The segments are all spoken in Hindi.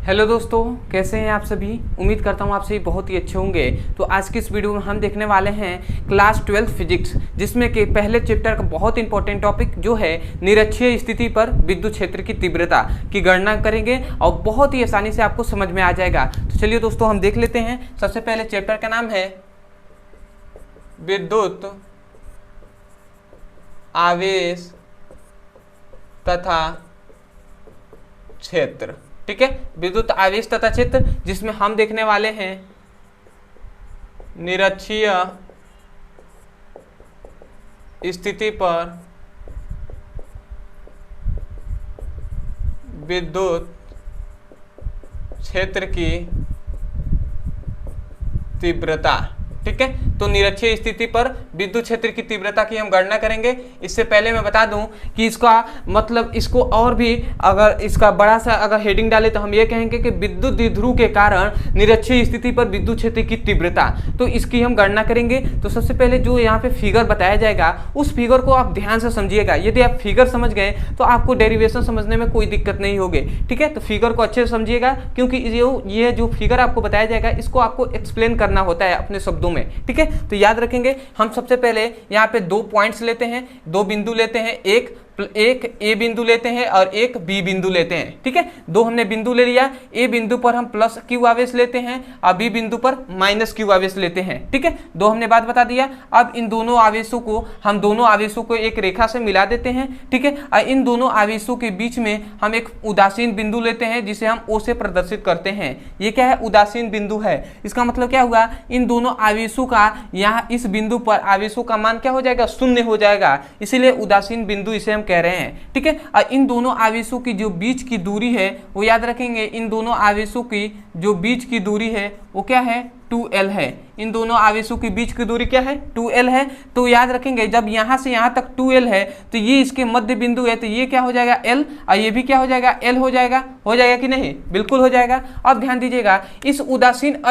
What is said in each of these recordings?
हेलो दोस्तों, कैसे हैं आप सभी। उम्मीद करता हूं आप सभी बहुत ही अच्छे होंगे। तो आज की इस वीडियो में हम देखने वाले हैं क्लास 12 फिजिक्स, जिसमें कि पहले चैप्टर का बहुत इंपॉर्टेंट टॉपिक जो है निरक्षीय स्थिति पर विद्युत क्षेत्र की तीव्रता की गणना करेंगे और बहुत ही आसानी से आपको समझ में आ जाएगा। तो चलिए दोस्तों हम देख लेते हैं। सबसे पहले चैप्टर का नाम है विद्युत आवेश तथा क्षेत्र। ठीक है, विद्युत आवेश तथा क्षेत्र, जिसमें हम देखने वाले हैं निरक्षीय स्थिति पर विद्युत क्षेत्र की तीव्रता। ठीक है, तो निरक्षीय स्थिति पर विद्युत क्षेत्र की तीव्रता की हम गणना करेंगे। इससे पहले मैं बता दूं कि इसका मतलब इसको और भी अगर इसका बड़ा सा अगर हेडिंग डाले तो हम ये कहेंगे कि विद्युत द्विध्रुव के कारण निरक्षीय स्थिति पर विद्युत क्षेत्र की तीव्रता, तो इसकी हम गणना करेंगे। तो सबसे पहले जो यहाँ पे फिगर बताया जाएगा उस फिगर को आप ध्यान से समझिएगा। यदि आप फिगर समझ गए तो आपको डेरिवेशन समझने में कोई दिक्कत नहीं होगी। ठीक है, तो फिगर को अच्छे से समझिएगा, क्योंकि ये जो फिगर आपको बताया जाएगा इसको आपको एक्सप्लेन करना होता है अपने शब्दों में। ठीक है, तो याद रखेंगे। हम सबसे पहले यहाँ पे दो पॉइंट्स लेते हैं, दो बिंदु लेते हैं, एक ए बिंदु लेते हैं और एक बी बिंदु लेते हैं। ठीक है, दो हमने बिंदु ले लिया। ए बिंदु पर हम प्लस क्यू आवेश लेते हैं और बी बिंदु पर माइनस क्यू आवेश लेते हैं। ठीक है, दो हमने बात बता दिया। अब इन दोनों आवेशों को एक रेखा से मिला देते हैं। ठीक है, और इन दोनों आवेशों के बीच में हम एक उदासीन बिंदु लेते हैं जिसे हम ओ से प्रदर्शित करते हैं। ये क्या है? उदासीन बिंदु है। इसका मतलब क्या हुआ? इन दोनों आवेशों का यहाँ इस बिंदु पर आवेशों का मान क्या हो जाएगा? शून्य हो जाएगा, इसीलिए उदासीन बिंदु इसे हम कह रहे हैं। ठीक है, और इन दोनों आवेशों की जो बीच की दूरी है वो याद रखेंगे। इन दोनों आवेशों की जो बीच की दूरी है वो क्या है? 2L है। इन दोनों आवेशों की बीच की दूरी क्या है? 2L है। तो याद रखेंगे जब यहां से यहां तक 2L है तो ये इसके मध्य बिंदु है, तो ये क्या हो जाएगा? L, और ये भी क्या हो जाएगा? L हो जाएगा। हो जाएगा कि नहीं? बिल्कुल हो जाएगा। अब ध्यान दीजिएगा, इस उदासीन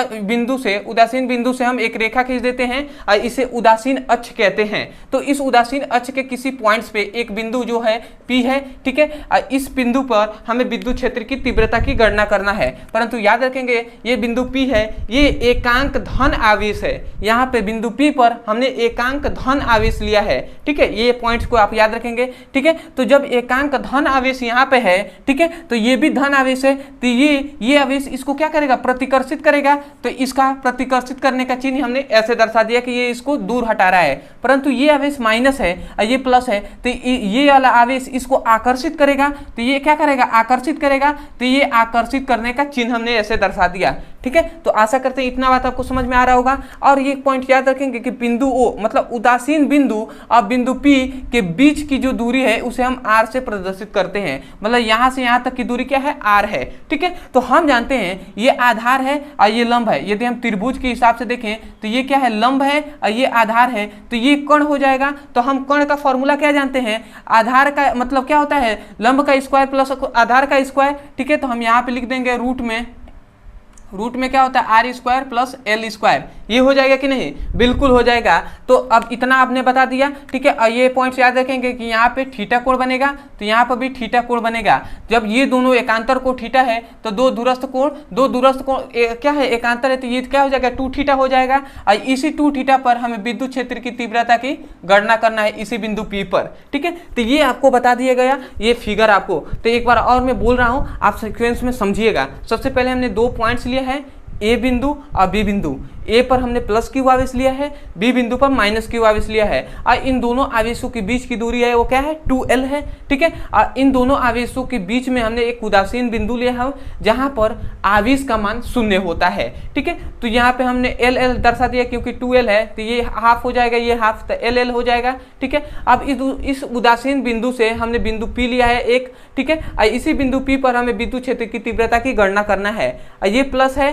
बिंदु से हम एक रेखा खींच देते हैं और इसे उदासीन अक्ष कहते हैं। तो इस उदासीन अक्ष के किसी पॉइंट्स पे एक बिंदु जो है P है। ठीक है, और इस बिंदु पर हमें विद्युत क्षेत्र की तीव्रता की गणना करना है। परंतु याद रखेंगे ये बिंदु P है, ये एकांक धन आवेश है। यहाँ पे बिंदु P पर हमने एकांक धन आवेश लिया है। ठीक है, ये पॉइंट्स को आप याद रखेंगे। ठीक है, तो जब एकांक धन आवेश यहाँ पे है, ठीक है, तो ये भी धन आवेश है, तो ये आवेश इसको क्या करेगा? प्रतिकर्षित करेगा। तो इसका प्रतिकर्षित करने का चिन्ह हमने ऐसे दर्शा दिया कि ये इसको दूर हटा रहा है। परंतु ये आवेश माइनस है और ये प्लस है, तो ये वाला आवेश इसको आकर्षित करेगा। तो ये क्या करेगा? आकर्षित करेगा। तो ये आकर्षित करने का चिन्ह हमने ऐसे दर्शा दिया। ठीक है, तो आशा करते हैं इतना बात आपको समझ में आ रहा होगा। और ये पॉइंट याद रखेंगे कि बिंदु O मतलब उदासीन बिंदु और बिंदु P के बीच की जो दूरी है उसे हम R से प्रदर्शित करते हैं। मतलब यहां से यहां तक की दूरी क्या है? R है। ठीक है, तो हम जानते हैं ये आधार है और ये लंब है। यदि हम त्रिभुज के हिसाब से देखें तो ये क्या है? लंब है और ये आधार है, तो ये कर्ण हो जाएगा। तो हम कर्ण का फॉर्मूला क्या जानते हैं? आधार का मतलब क्या होता है? लंब का स्क्वायर प्लस आधार का स्क्वायर। ठीक है, तो हम यहाँ पे लिख देंगे रूट में क्या होता है? R square plus L square. ये हो जाएगा कि नहीं? बिल्कुल हो जाएगा। तो अब इतना आपने बता दिया। ठीक है, और ये पॉइंट्स याद रखेंगे कि यहाँ पे थीटा कोण बनेगा, तो यहाँ पर भी थीटा कोण बनेगा। जब ये दोनों एकांतर कोण थीटा है तो दो दूरस्थ कोण क्या है? एकांतर है, तो ये क्या हो जाएगा? 2 थीटा हो जाएगा। और इसी 2 थीटा पर हमें विद्युत क्षेत्र की तीव्रता की गणना करना है इसी बिंदु P पर। ठीक है, तो ये आपको बता दिया गया, ये फिगर आपको। तो एक बार और मैं बोल रहा हूँ, आप सीक्वेंस में समझिएगा। सबसे पहले हमने दो पॉइंट्स लिए हैं, ए बिंदु और बी बिंदु। ए पर हमने प्लस क्यू आवेश लिया है, बी बिंदु पर माइनस क्यू आवेश लिया है। और इन दोनों आवेशों के बीच की दूरी है वो क्या है? 2L है। ठीक है, और इन दोनों आवेशों के बीच में हमने एक उदासीन बिंदु लिया है जहां पर आवेश का मान शून्य होता है। ठीक है, तो यहाँ पे हमने LL दर्शा दिया, क्योंकि 2L है तो ये हाफ हो जाएगा, ये हाफ, तो LL हो जाएगा। ठीक है, अब इस उदासीन बिंदु से हमने बिंदु P लिया है एक। ठीक है, और इसी बिंदु P पर हमें विद्युत क्षेत्र की तीव्रता की गणना करना है। ये प्लस है,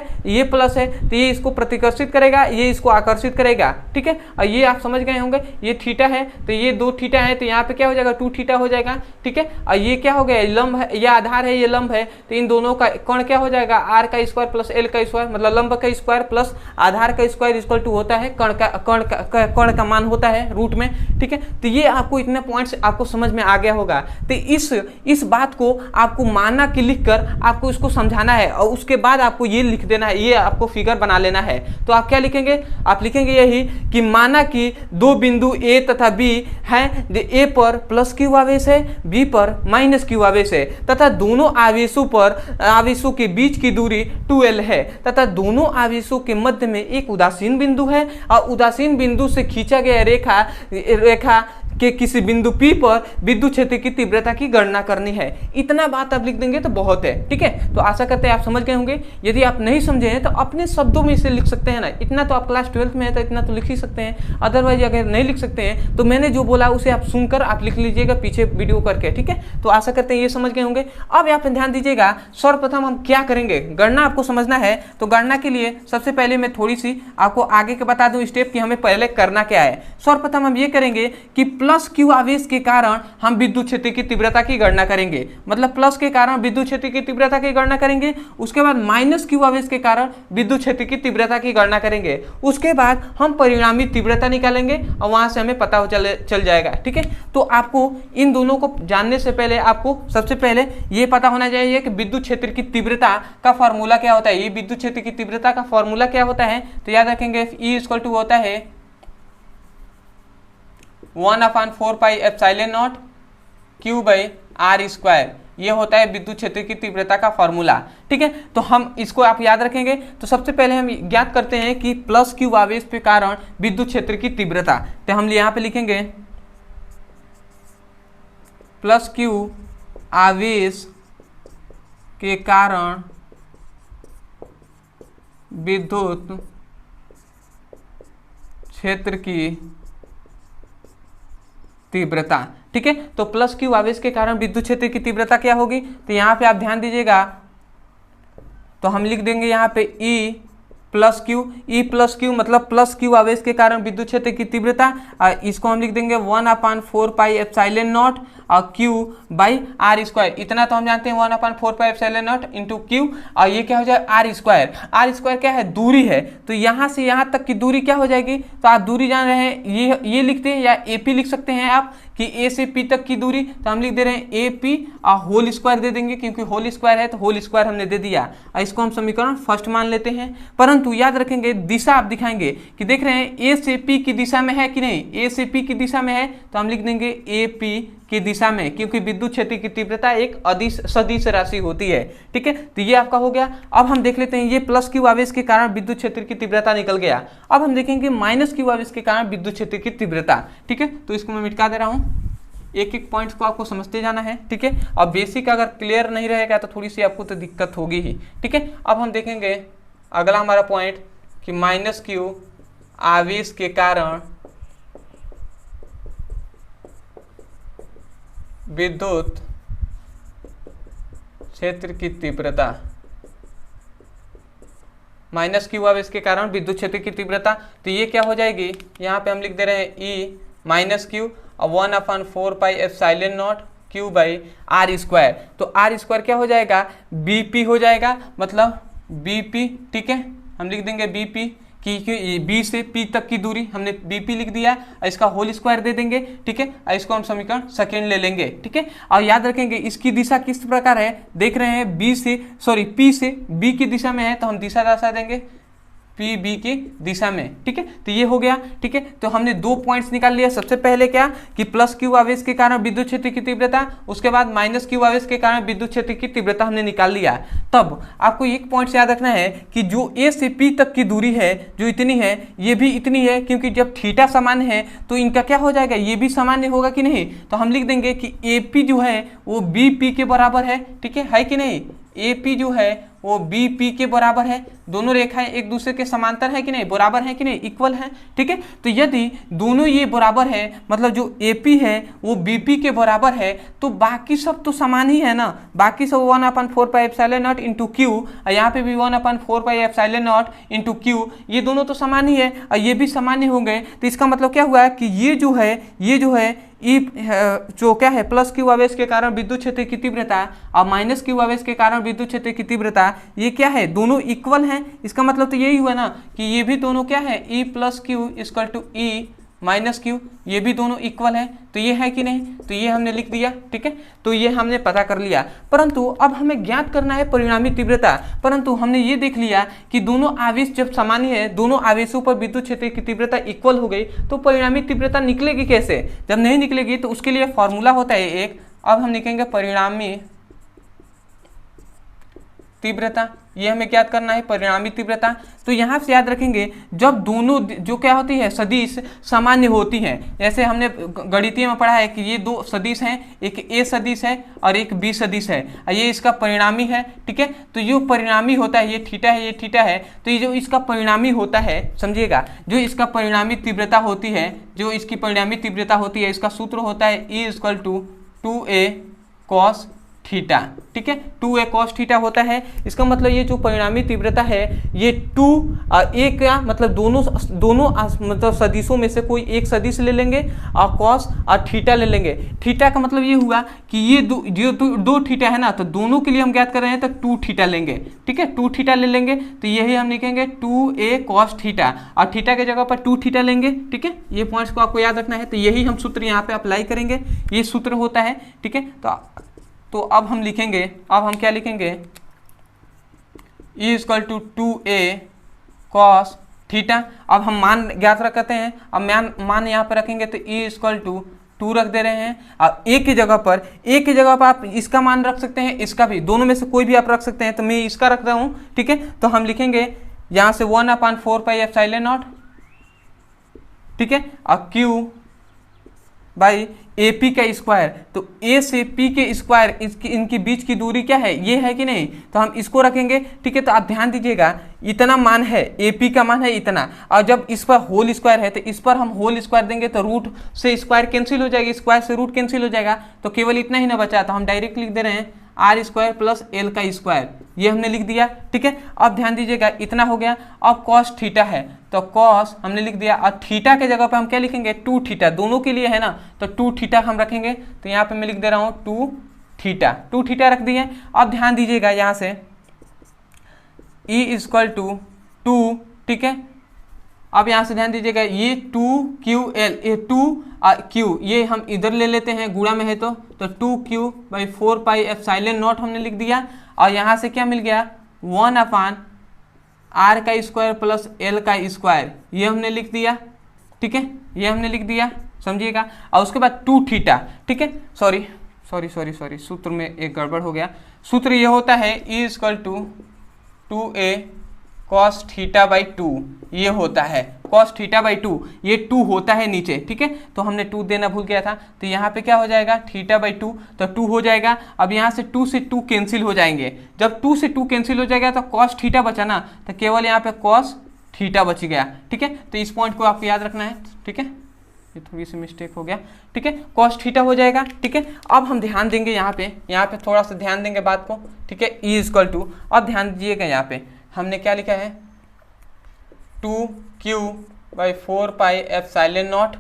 तो ये इसको प्रतिकर्षित आकर्षित करेगा, ये इसको आकर्षित करेगा, ठीक है। और ये आप समझ गए होंगे, ये थीटा है तो ये 2 थीटा है, तो यहाँ पे क्या हो जाएगा 2 थीटा हो जाएगा, ठीक है। और ये क्या हो गया, लंब है, ये आधार है, ये लंब है, तो इन दोनों का कोण क्या हो जाएगा, आर का स्क्वायर प्लस एल का स्क्वायर, मतलब लंब का स्क्वायर प्लस आधार का स्क्वायर इक्वल टू होता है कोण का मान होता है रूट में, ठीक है। तो ये आपको इतने पॉइंट्स आपको समझ में आ गया होगा। तो इस बात को आपको माना कि लिखकर आपको इसको समझाना है, और उसके बाद आपको ये लिख देना है, ये आपको फिगर बना लेना है। तो आप क्या लिखेंगे, आप लिखेंगे यही कि माना कि दो बिंदु ए तथा बी हैं, ए पर प्लस क्यू आवेश है, बी पर माइनस क्यू आवेश है, तथा दोनों आवेशों के बीच की दूरी 2l है, तथा दोनों आवेशों के मध्य में एक उदासीन बिंदु है, और उदासीन बिंदु से खींचा गया रेखा कि किसी बिंदु P पर विद्युत क्षेत्र की तीव्रता की गणना करनी है। इतना बात आप लिख देंगे तो बहुत है, ठीक है। तो आशा करते हैं आप समझ गए होंगे। यदि आप नहीं समझे हैं तो अपने शब्दों में इसे लिख सकते हैं ना, इतना तो आप क्लास 12th में है तो इतना तो लिख ही सकते हैं। अदरवाइज अगर नहीं लिख सकते हैं तो मैंने जो बोला उसे आप सुनकर आप लिख लीजिएगा पीछे वीडियो करके, ठीक है। तो आशा करते हैं ये समझ गए होंगे। अब यहाँ पे ध्यान दीजिएगा, सर्वप्रथम हम क्या करेंगे, गणना आपको समझना है। तो गणना के लिए सबसे पहले मैं थोड़ी सी आपको आगे के बता दूं स्टेप कि हमें पहले करना क्या है। सर्वप्रथम हम ये करेंगे कि प्लस क्यू आवेश के कारण हम विद्युत क्षेत्र की तीव्रता की गणना करेंगे, मतलब प्लस के कारण विद्युत क्षेत्र की तीव्रता की गणना करेंगे। उसके बाद माइनस क्यू आवेश के कारण विद्युत क्षेत्र की तीव्रता की गणना करेंगे। उसके बाद हम परिणामी तीव्रता निकालेंगे और वहां से हमें पता चल जाएगा, ठीक है। तो आपको इन दोनों को जानने से पहले आपको सबसे पहले ये पता होना चाहिए कि विद्युत क्षेत्र की तीव्रता का फॉर्मूला क्या होता है। ये विद्युत क्षेत्र की तीव्रता का फॉर्मूला क्या होता है, तो याद रखेंगे E इक्वल टू होता है 1/4 pi epsilon not Q by R square. ये होता है विद्युत क्षेत्र की तीव्रता का फॉर्मूला, ठीक है। तो हम इसको आप याद रखेंगे। तो सबसे पहले हम ज्ञात करते हैं कि प्लस क्यू आवेश के कारण विद्युत क्षेत्र की तीव्रता। तो हम यहाँ पे लिखेंगे प्लस क्यू आवेश के कारण विद्युत क्षेत्र की तीव्रता, ठीक है। तो प्लस क्यू आवेश के कारण विद्युत क्षेत्र की तीव्रता क्या होगी, तो यहाँ पे आप ध्यान दीजिएगा। तो हम लिख देंगे यहाँ पे E प्लस क्यू मतलब प्लस क्यू आवेश के कारण विद्युत क्षेत्र की तीव्रता, इसको हम लिख देंगे 1/4 पाई एप्सिलॉन नॉट और Q बाई R स्क्वायर। इतना तो हम जानते हैं 1/4 pi epsilon not into Q, और ये क्या हो जाएगा R स्क्वायर। R स्क्वायर क्या है, दूरी है। तो यहाँ से यहाँ तक की दूरी क्या हो जाएगी, तो आप दूरी जान रहे हैं, ये लिखते हैं या AP लिख सकते हैं आप कि A से P तक की दूरी। तो हम लिख दे रहे हैं AP और होल स्क्वायर दे देंगे, क्योंकि होल स्क्वायर है तो होल स्क्वायर हमने दे दिया। इसको हम समीकरण फर्स्ट मान लेते हैं। परंतु याद रखेंगे दिशा आप दिखाएंगे कि देख रहे हैं A से P की दिशा में है कि नहीं, A से P की दिशा में है तो हम लिख देंगे AP की दिशा में, क्योंकि विद्युत क्षेत्र की तीव्रता एक सदिश राशि होती है, ठीक है। तो ये आपका हो गया। अब हम देख लेते हैं, ये प्लस क्यू आवेश के कारण विद्युत क्षेत्र की तीव्रता निकल गया। अब हम देखेंगे माइनस क्यू आवेश के कारण विद्युत क्षेत्र की तीव्रता, ठीक है। तो इसको मैं मिटा दे रहा हूँ, एक एक पॉइंट्स को आपको समझते जाना है, ठीक है। और बेसिक अगर क्लियर नहीं रहेगा तो थोड़ी सी आपको तो दिक्कत होगी ही, ठीक है। अब हम देखेंगे अगला हमारा पॉइंट कि माइनस क्यू आवेश के कारण विद्युत क्षेत्र की तीव्रता, माइनस क्यू आवेश के कारण विद्युत क्षेत्र की तीव्रता। तो ये क्या हो जाएगी, यहाँ पे हम लिख दे रहे हैं E माइनस क्यू और 1/4 pi epsilon not Q by R square. तो R स्क्वायर क्या हो जाएगा, BP हो जाएगा, मतलब BP, ठीक है। हम लिख देंगे BP की B से P तक की दूरी हमने BP लिख दिया, इसका होल स्क्वायर दे देंगे, ठीक है। इसको हम समीकरण सेकेंड ले लेंगे, ठीक है। और याद रखेंगे इसकी दिशा किस प्रकार है, देख रहे हैं P से B की दिशा में है तो हम दिशा दर्शा देंगे PB की दिशा में, ठीक है। तो ये हो गया, ठीक है। तो हमने 2 पॉइंट्स निकाल लिया। सबसे पहले क्या कि प्लस क्यू आवेश के कारण विद्युत क्षेत्र की तीव्रता, उसके बाद माइनस क्यू आवेश के कारण विद्युत क्षेत्र की तीव्रता हमने निकाल लिया। तब आपको एक पॉइंट याद रखना है कि जो A से P तक की दूरी है जो इतनी है, ये भी इतनी है, क्योंकि जब थीटा समान है तो इनका क्या हो जाएगा, ये भी सामान्य होगा कि नहीं। तो हम लिख देंगे कि AP जो है वो BP के बराबर है, ठीक है कि नहीं। AP जो है वो बी पी के बराबर है। दोनों रेखाएं एक दूसरे के समांतर है कि नहीं, बराबर है कि नहीं, इक्वल है। ठीक है, तो यदि दोनों ये बराबर है, मतलब जो एपी है वो बीपी के बराबर है, तो बाकी सब तो समान ही है ना। बाकी सब 1/4πε0 इंटू क्यू, और यहाँ पे भी 1/4πε0 इंटू क्यू, ये दोनों तो समान ही है और ये भी समान ही हो गए। तो इसका मतलब क्या हुआ कि ये जो है ई जो क्या है प्लस क्यू आवेश के कारण विद्युत क्षेत्र की तीव्रता और माइनस क्यू आवेश के कारण विद्युत क्षेत्र की तीव्रता, ये क्या है, दोनों इक्वल हैं। इसका मतलब तो यही हुआ ना कि ये भी दोनों क्या है, E plus Q equal to E minus Q, ये भी दोनों इक्वल है। तो ये है कि नहीं, तो ये हमने लिख दिया। ठीक है, तो ये हमने पता कर लिया। परंतु अब हमें ज्ञात करना है परिणामी तीव्रता। परंतु हमने ये देख लिया कि दोनों आवेश जब समान है, दोनों आवेशों पर विद्युत क्षेत्र की तीव्रता इक्वल हो गई, तो परिणामी तीव्रता निकलेगी कैसे। जब नहीं निकलेगी तो उसके लिए फॉर्मूला होता है एक। अब हम लिखेंगे परिणामी तीव्रता, ये हमें क्या करना है, परिणामी तीव्रता। तो यहाँ से याद रखेंगे जब दोनों जो क्या होती है सदिश सामान्य होती हैं, जैसे हमने गणितीय में पढ़ा है कि ये दो सदिश हैं, एक ए सदिश है और एक बी सदिश है, और ये इसका परिणामी है। ठीक है, तो जो परिणामी होता है, ये थीटा है, ये थीटा है, तो ये जो इसका परिणामी होता है, समझिएगा, जो इसका परिणामी तीव्रता होती है, जो इसकी परिणामी तीव्रता होती है, इसका सूत्र होता है E = 2a cos थीटा। ठीक है, 2a cos थीटा होता है। इसका मतलब ये जो परिणामी तीव्रता है, ये 2 और a का मतलब दोनों मतलब सदिशों में से कोई एक सदिश ले लेंगे और cos और थीटा ले लेंगे। थीटा का मतलब ये हुआ कि ये दो थीटा है ना, तो दोनों के लिए हम ज्ञात कर रहे हैं तो 2 थीटा लेंगे। ठीक है, 2 थीटा ले लेंगे, तो यही हम लिखेंगे 2a cos थीटा, और थीटा के जगह पर 2 थीटा लेंगे। ठीक है, ये पॉइंट्स को आपको याद रखना है। तो यही हम सूत्र यहाँ पे अप्लाई करेंगे, ये सूत्र होता है। ठीक है, तो अब हम लिखेंगे, अब हम क्या लिखेंगे, E = 2a cos थीटा। अब हम मान ज्ञात रखते हैं, अब मान यहाँ पर रखेंगे तो E = 2 रख दे रहे हैं। अब a की जगह पर आप इसका मान रख सकते हैं, इसका भी, दोनों में से कोई भी आप रख सकते हैं। तो मैं इसका रख रहा हूँ। ठीक है, तो हम लिखेंगे यहाँ से 1/4πε0, ठीक है, और Q बाई AP का स्क्वायर। तो A से P के स्क्वायर, इनके बीच की दूरी क्या है, ये है कि नहीं, तो हम इसको रखेंगे। ठीक है, तो आप ध्यान दीजिएगा, इतना मान है, AP का मान है इतना, और जब इस पर होल स्क्वायर है तो इस पर हम होल स्क्वायर देंगे तो रूट से स्क्वायर कैंसिल हो जाएगा, स्क्वायर से रूट कैंसिल हो जाएगा, तो केवल इतना ही ना बचा। तो हम डायरेक्ट लिख दे रहे हैं R² + L का स्क्वायर, ये हमने लिख दिया। ठीक है, अब ध्यान दीजिएगा, इतना हो गया। अब cos थीटा है, तो cos हमने लिख दिया, और थीटा के जगह पे हम क्या लिखेंगे, 2 थीटा, दोनों के लिए है ना, तो 2 थीटा हम रखेंगे। तो यहाँ पे मैं लिख दे रहा हूँ 2 थीटा रख दिए। अब ध्यान दीजिएगा यहाँ से E = 2, ठीक है, अब यहाँ से ध्यान दीजिएगा, ये 2QL, ये 2Q, ये हम इधर ले लेते हैं, गुणा में है तो 2Q/4πε0 हमने लिख दिया। और यहाँ से क्या मिल गया, 1/r² + L का स्क्वायर, ये हमने लिख दिया। ठीक है, ये हमने लिख दिया, समझिएगा। और उसके बाद 2 थीटा। ठीक है, सॉरी, सूत्र में एक गड़बड़ हो गया। सूत्र ये होता है E = 2a cos θ/2, ये होता है cos θ/2, ये 2 होता है नीचे। ठीक है, तो हमने 2 देना भूल गया था, तो यहाँ पे क्या हो जाएगा, θ/2, तो 2 हो जाएगा। अब यहाँ से 2 से 2 कैंसिल हो जाएंगे, जब 2 से 2 कैंसिल हो जाएगा तो cos θ बचा ना, तो केवल यहाँ पे cos θ बच गया। ठीक है, तो इस पॉइंट को आपको याद रखना है। ठीक है, ये थोड़ी सी मिस्टेक हो गया। ठीक है, cos θ हो जाएगा। ठीक है, अब हम ध्यान देंगे यहाँ पे थोड़ा सा ध्यान देंगे बात को। ठीक है, E = अब ध्यान दीजिएगा, यहाँ पे हमने क्या लिखा है, 2Q/4πε0।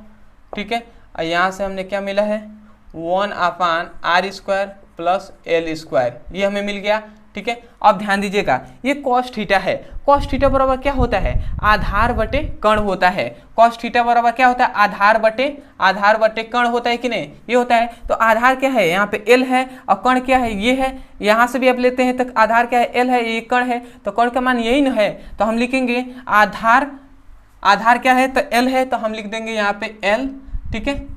ठीक है, और यहाँ से हमने क्या मिला है, 1/r² + L², ये हमें मिल गया। ठीक है, अब ध्यान दीजिएगा, ये cos θ है। cos θ बराबर क्या होता है, आधार बटे कण होता है। cos θ बराबर क्या होता है, आधार बटे कण होता है कि नहीं, ये होता है। तो आधार क्या है, यहाँ पे L है, और कण क्या है, ये है। यहाँ से भी आप लेते हैं तो आधार क्या है, L है, ये कण है, तो कण का मान यही न है। तो हम लिखेंगे आधार क्या है, तो L है, तो हम लिख देंगे यहाँ पे L। ठीक है,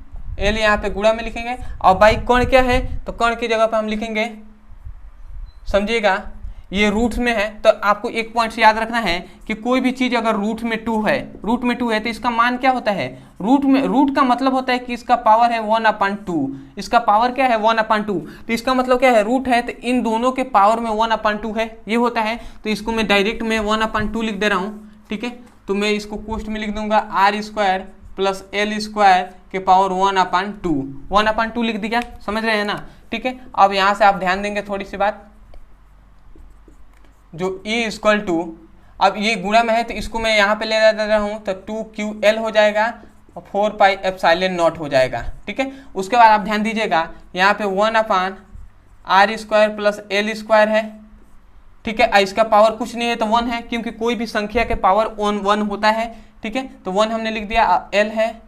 L यहाँ पे गुणा में लिखेंगे, और बाई कण क्या है, तो कण की जगह पे हम लिखेंगे, समझिएगा, ये रूट में है, तो आपको एक पॉइंट याद रखना है कि कोई भी चीज अगर रूट में 2 है तो इसका मान क्या होता है, रूट का मतलब होता है कि इसका पावर है 1/2, इसका पावर क्या है 1/2, तो इसका मतलब क्या है रूट है तो इन दोनों के पावर में 1/2 है, ये होता है। तो इसको मैं डायरेक्ट में 1/2 लिख दे रहा हूँ, ठीक है। तो मैं इसको कोष्ठ में लिख दूंगा r² प्लस l² के पावर 1/2 लिख दिया, समझ रहे हैं ना, ठीक है। अब यहाँ से आप ध्यान देंगे थोड़ी सी बात, जो E = अब ये गुणा में है तो इसको मैं यहाँ पे ले दे रहा हूँ, तो 2ql हो जाएगा और 4πε0 हो जाएगा, ठीक है। उसके बाद आप ध्यान दीजिएगा यहाँ पे 1/r² प्लस l² है, ठीक है। इसका पावर कुछ नहीं है तो 1 है, क्योंकि कोई भी संख्या के पावर 1 होता है, ठीक है। तो 1 हमने लिख दिया, l है,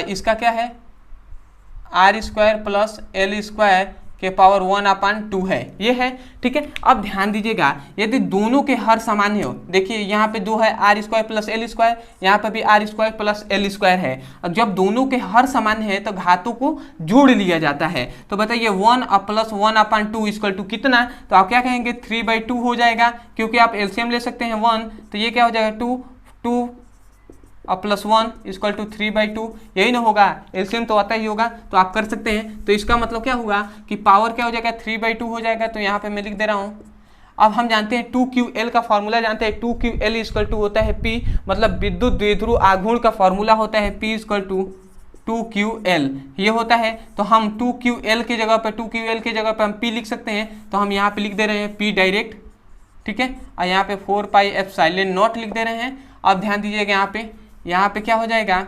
इसका क्या है r² प्लस l² के पावर 1/2 है, ये है, ठीक है। अब ध्यान दीजिएगा यदि दोनों के हर समान हो, देखिए यहाँ पे 2 है r² प्लस l², यहाँ पे भी r² प्लस l² है, और जब दोनों के हर समान है तो घातों को जोड़ लिया जाता है। तो बताइए 1 प्लस 1/2 इक्वल टू कितना, तो आप क्या कहेंगे 3/2 हो जाएगा, क्योंकि आप एलसीएम ले सकते हैं 1, तो ये क्या हो जाएगा 2 और प्लस 1 इक्वल टू 3/2, यही ना होगा, एलसीएम तो आता ही होगा, तो आप कर सकते हैं। तो इसका मतलब क्या होगा कि पावर क्या हो जाएगा 3/2 हो जाएगा, तो यहाँ पे मैं लिख दे रहा हूँ। अब हम जानते हैं 2ql का फॉर्मूला जानते हैं, 2ql इक्वल टू होता है P, मतलब विद्युत द्विध्रुव आघूर्ण का फॉर्मूला होता है P इक्वल टू 2ql, ये होता है। तो हम 2ql की जगह पे हम P लिख सकते हैं, तो हम यहाँ पे लिख दे रहे हैं P डायरेक्ट, ठीक है, और यहाँ पे 4πε0 लिख दे रहे हैं। अब ध्यान दीजिएगा यहाँ पे क्या हो जाएगा,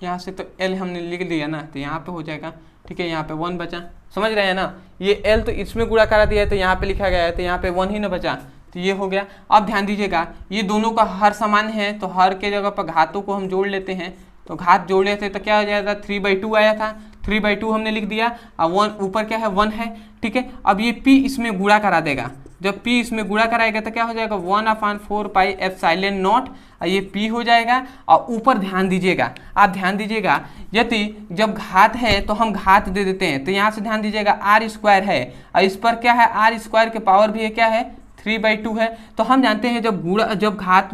यहाँ से तो L हमने लिख दिया ना, तो यहाँ पे हो जाएगा, ठीक है, यहाँ पे 1 बचा, समझ रहे हैं ना, ये L तो इसमें गुणा करा दिया है तो यहाँ पे लिखा गया है, तो यहाँ पे 1 ही ना बचा, तो ये हो गया। अब ध्यान दीजिएगा ये दोनों का हर समान है, तो हर के जगह पर घातों को हम जोड़ लेते हैं, तो घात जोड़ लेते तो क्या हो जाएगा 3/2 आया था, 3/2 हमने लिख दिया, और 1 ऊपर क्या है 1 है, ठीक है। अब ये P इसमें गुणा करा देगा, जब P इसमें गुणा कराएगा तो क्या हो जाएगा 1/4πε0, और ये P हो जाएगा। और ऊपर ध्यान दीजिएगा, आप ध्यान दीजिएगा यदि जब घात है तो हम घात दे देते हैं, तो यहाँ से ध्यान दीजिएगा r² है, और इस पर क्या है r² के पावर भी है क्या है 3/2 है। तो हम जानते हैं जब घात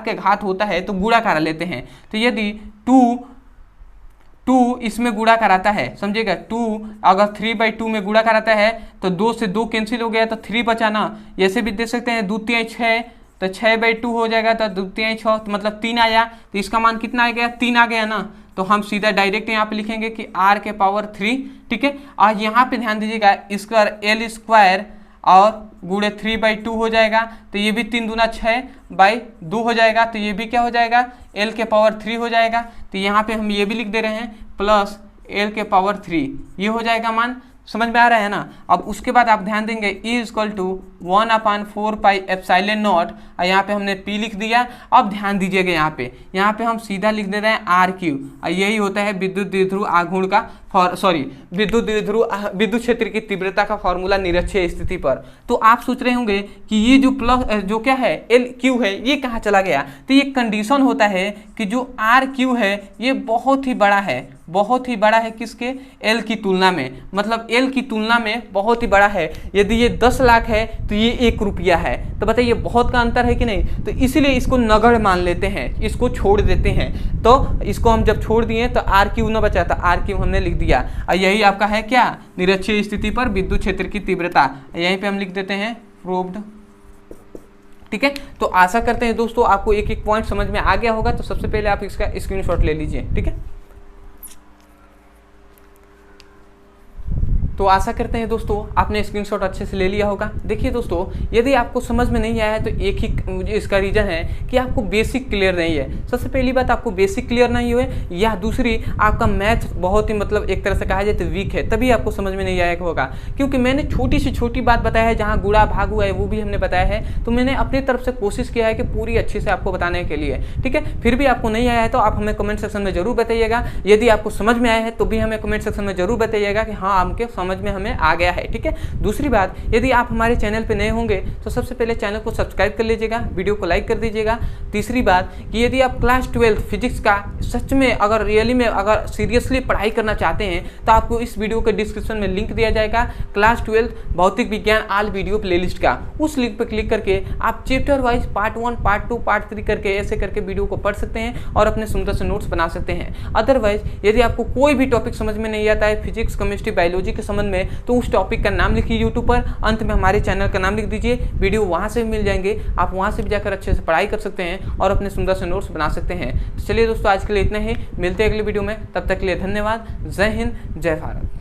के घात होता है तो गुणा करा लेते हैं, तो यदि 2 इसमें गुणा कराता है, समझिएगा 2 अगर 3/2 में गुणा कराता है तो 2 से 2 कैंसिल हो गया तो 3 बचा ना, ऐसे भी दे सकते हैं 2 × 6, तो 6/2 हो जाएगा, तो 2 × 6 तो मतलब 3 आया, तो इसका मान कितना आ गया 3 आ गया ना, तो हम सीधा डायरेक्ट यहाँ पे लिखेंगे कि r के पावर 3, ठीक है। और यहाँ पे ध्यान दीजिएगा इसका l² और गुणे 3/2 हो जाएगा, तो ये भी 3 दूना 6/2 हो जाएगा, तो ये भी क्या हो जाएगा l के पावर 3 हो जाएगा। तो यहाँ पे हम ये भी लिख दे रहे हैं प्लस l के पावर 3, ये हो जाएगा मान, समझ में आ रहा है ना। अब उसके बाद आप ध्यान देंगे E = 1/4πε0, और यहाँ पे हमने P लिख दिया। अब ध्यान दीजिएगा यहाँ पे हम सीधा लिख दे रहे हैं R3, और यही होता है विद्युत द्विध्रुव आघूर्ण का विद्युत क्षेत्र की तीव्रता का फॉर्मूला निरक्षीय स्थिति पर। तो आप सोच रहे होंगे कि ये जो प्लस जो क्या है LQ है ये कहाँ चला गया, तो ये कंडीशन होता है कि जो RQ है ये बहुत ही बड़ा है किसके L की तुलना में, मतलब L की तुलना में बहुत ही बड़ा है। यदि ये 10 लाख है तो ये 1 रुपया है, तो बताइए बहुत का अंतर है कि नहीं। तो इसीलिए इसको नगण्य मान लेते हैं, इसको छोड़ देते हैं। तो इसको हम जब छोड़ दिए तो RQ न बचा, तो RQ हमने लिख दिया। और यही आपका है क्या निरक्षीय स्थिति पर विद्युत क्षेत्र की तीव्रता, यहीं पे हम लिख देते हैं प्रूव्ड, ठीक है। तो आशा करते हैं दोस्तों आपको एक एक पॉइंट समझ में आ गया होगा। तो सबसे पहले आप इसका स्क्रीनशॉट ले लीजिए, ठीक है। तो आशा करते हैं दोस्तों आपने स्क्रीनशॉट अच्छे से ले लिया होगा। देखिए दोस्तों यदि आपको समझ में नहीं आया है तो एक ही इसका रीज़न है कि आपको बेसिक क्लियर नहीं है। सबसे पहली बात आपको बेसिक क्लियर नहीं हुए, या दूसरी आपका मैथ बहुत ही मतलब एक तरह से कहा जाए तो वीक है, तभी आपको समझ में नहीं आया होगा। क्योंकि मैंने छोटी से छोटी बात बताया है, जहाँ गुणा भाग हुआ है वो भी हमने बताया है। तो मैंने अपनी तरफ से कोशिश किया है कि पूरी अच्छे से आपको बताने के लिए, ठीक है। फिर भी आपको नहीं आया है तो आप हमें कमेंट सेक्शन में जरूर बताइएगा। यदि आपको समझ में आया है तो भी हमें कमेंट सेक्शन में जरूर बताइएगा कि हाँ आपके समझ में हमें आ गया है। ठीक है, दूसरी बात, यदि आप हमारे चैनल पर नए होंगे तो सबसे पहले चैनल को सब्सक्राइब कर लीजिएगा, वीडियो को लाइक कर दीजिएगा। तीसरी बात कि यदि आप क्लास 12 फिजिक्स का सच में अगर रियली में अगर सीरियसली पढ़ाई करना चाहते हैं तो आपको इस वीडियो के डिस्क्रिप्शन में लिंक दिया जाएगा, क्लास 12 भौतिक विज्ञान ऑल वीडियो प्लेलिस्ट का। उस लिंक पर क्लिक करके आप chapter wise part 1, part 2, part 3 करके ऐसे करके वीडियो को पढ़ सकते हैं और अपने सुंदर से नोट्स बना सकते हैं। अदरवाइज यदि आपको कोई भी टॉपिक समझ में नहीं आता है फिजिक्स, केमिस्ट्री, बायोलॉजी के संबंध में, तो उस टॉपिक का नाम लिखिए यूट्यूब पर, अंत में हमारे चैनल का नाम लिख दीजिए, वीडियो वहाँ से भी मिल जाएंगे, आप वहाँ से भी जाकर अच्छे से पढ़ाई कर सकते हैं और अपने सुंदर से नोट्स बना सकते हैं। तो चलिए दोस्तों, आज के लिए इतना ही, मिलते हैं अगले वीडियो में, तब तक के लिए धन्यवाद। जय हिंद, जय भारत।